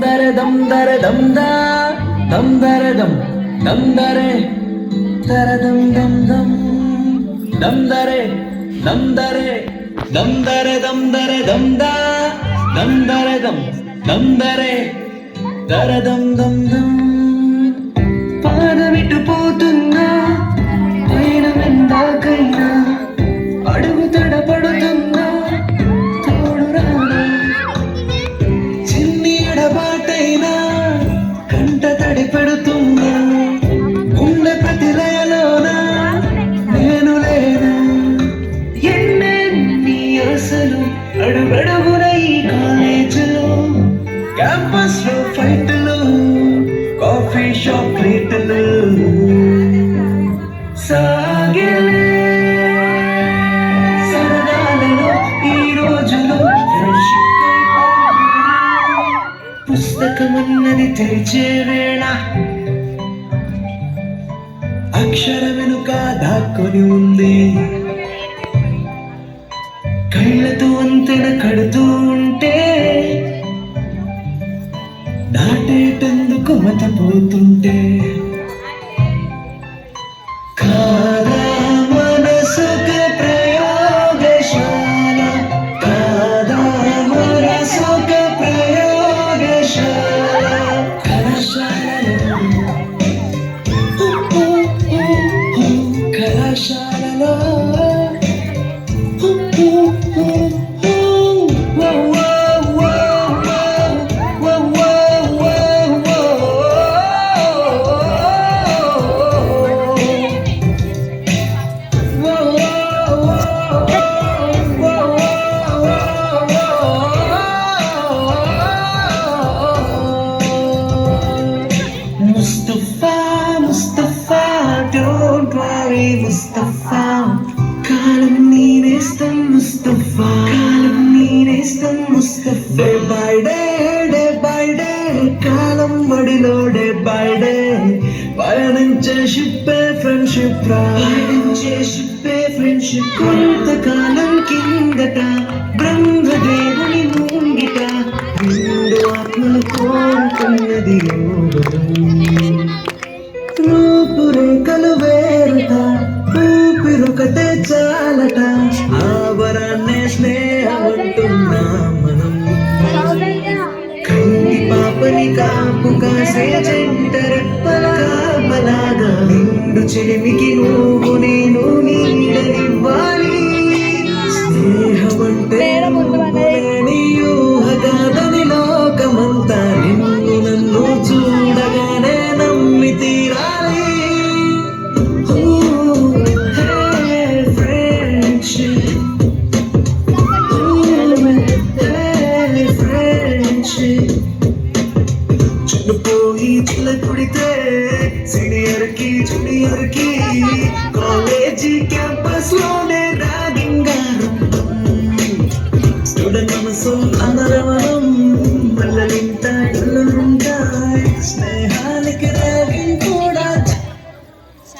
దర దమ్ దర దమ్ దా దమ్ దర దమ్ దరే దర దమ్ దమ్ దమ్ దమ్ దరే దమ్ దరే దమ్ దరే దమ్ దరే దమ్ దా దమ్ దరే దమ్ దరే దర దమ్ దమ్ దమ్ పాదమిటు పోతున్నా పైన వెందాకైనా అడుగు తడపడుతున్నా తోడు రానా చిన్ని ఎడబాటైనా కంట తడి పెడుతున్నా గుండె ప్రతిలయలోన నేను లేనా ఎన్నెన్ని ఆశలు అడుగడుగున ఈ కాలేజీలో క్యాంపస్ లో ఫైట్లు కాఫీ షాప్ రేట్లు సాగలే సరదాలలో ఈ రోజులో పుస్తకమన్నది తెరిచే వేళ అక్షరం వెనుక దాక్కొని ఉంది కళ్ళతో వంతెన కడుతూ ఉంటే దాటేటందుకు మతపోతుంటే కాదా మనసుక ప్రయోగశాల కాదా మనసుక ప్రయోగశాల కళాశాలలో Mustafa, don't worry, Mustafa. Column నేనేస్తాం Mustafa, column నేనేస్తాం Mustafa. Day by day, కాలం బడిలో day by day. పయనించే షిప్పే ఫ్రెండ్షిప్ రా, పయనించే షిప్పే ఫ్రెండ్షిప్. కొంతకాలం కిందట బ్రహ్మదేవుని ముంగిట రెండు ఆత్మలు కోరుకున్నది రూపురేఖలు వేరుట ఊపిరొకటే చాలట ఆవరాన్నే స్నేహం అంటున్నా మనం కంటి పాపని కాపు కాసే జంట రెప్పల కాపలాగా నిండు చెలిమికి నువ్వు నేను నీడనివ్వాలి స్నేహం అంటే లేని ఊహ కాదని లోకమంతా నిన్ను నన్ను చూడగానే నమ్మి తీరాలి చిన్నపోయి చిల్ల కుడితే సీనియర్కి జూనియర్కి కాలేజీ క్యాంపస్ లోనే రాగింగారు స్టూడెంట్ మనసు అందరమనం మల్లలి